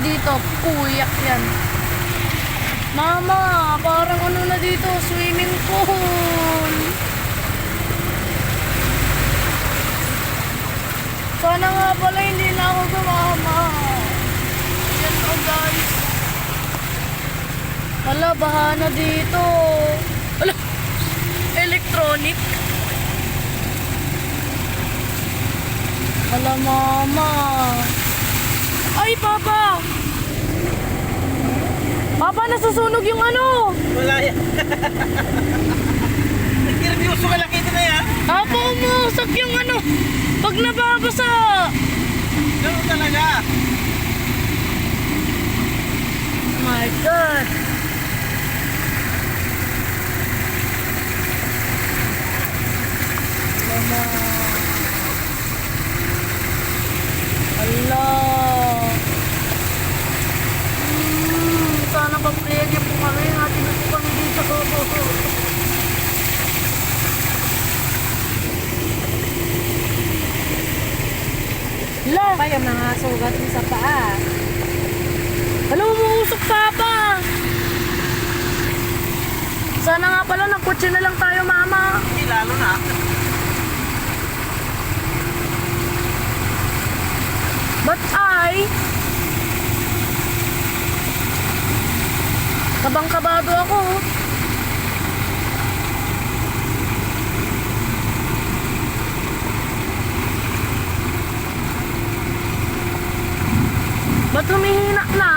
dito, kuyak yan. Mama, parang ano na dito, swimming pool. Sana nga pala hindi na ako sumama. Yan o guys. Wala, baha na dito. Wala, electronic. Wala mama. Ay, Papa! Papa, nasusunog yung ano! Wala yan. Nag-nervyoso ka lang ito na yan. Papa, umuusok yung ano! Pag nababasa! Ganun talaga. Oh my God! Mama! Allah! Sana pag-pregye po kami. Natin po kami dito. La! Pa yung mga sugat mo sa paa. Alam mo, umuusok Papa! Sana nga pala, nagkutsi na lang tayo, Mama. Hindi lalo na. But kabang-kabado ako. Ba't humihina na?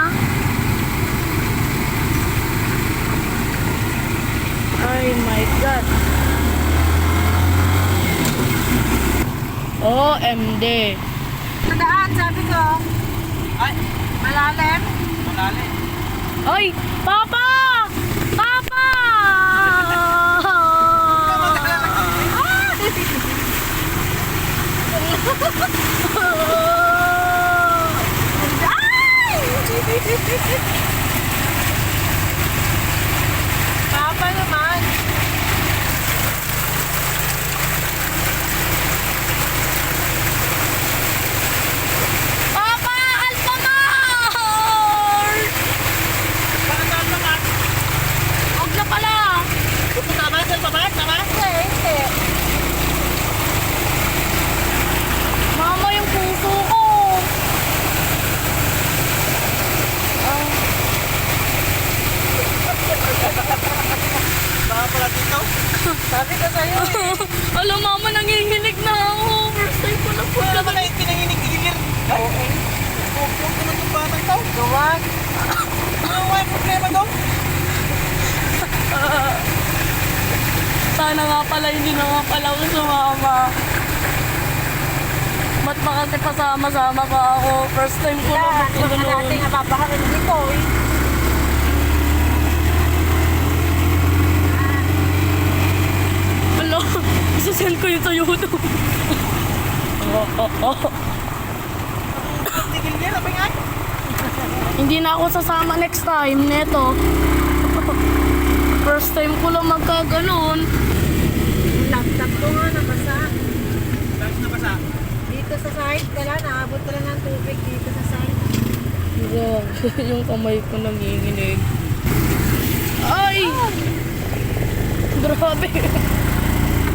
Ay my God. OMD. Nadaan, sabi ko. Ay, Malalim. malalim. Ay! Papa! Papa! Papa naman. Papa! Alpamar! Parang naman. Huwag na pala! Tama, tama, tama. Hindi. Mama, yung puso ko! Baka pala dito. Sabi ko sa'yo eh. Alam, Mama, nanginginig na ako. First time ko na po. Wala naman na yung pinanginig-gilir. Ay, huwag yung pinagtumbatan ito. Duwag. Ano nga yung problema daw? Sana nga pala, hindi na nga pala ako sumama. Ba't ba kasi pasama-sama pa ako? First time ko na Lahat po naman natin napapakarin dito eh. Hello, isasend ko yun sa YouTube. Tigil niya, lapay nga. Hindi na ako sasama next time neto. First time ko lang magkaganon. Yung laptop ko nga nabasa. Tapos na basa. Dito sa side ka lang, naabot ka lang ng tubig dito sa side. Yung kamay ko nanginginig. Ay! Grabe.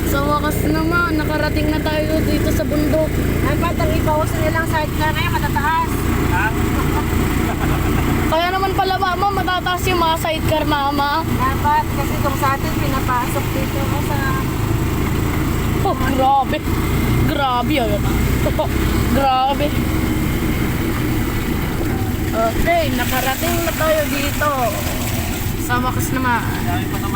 Sa wakas naman, nakarating na tayo dito sa bundok. Ay, ba't ang ipawasan nilang side ka na yan, matataas. Ha? Kaya naman pala Mama, matataas yung mga sidecar Mama. Dapat, kasi kung sa atin, pinapasok dito ko sa... Oh, grabe. Grabe yun. Grabe. Okay, nakarating na tayo dito. Sa wakas naman. Dami pa naman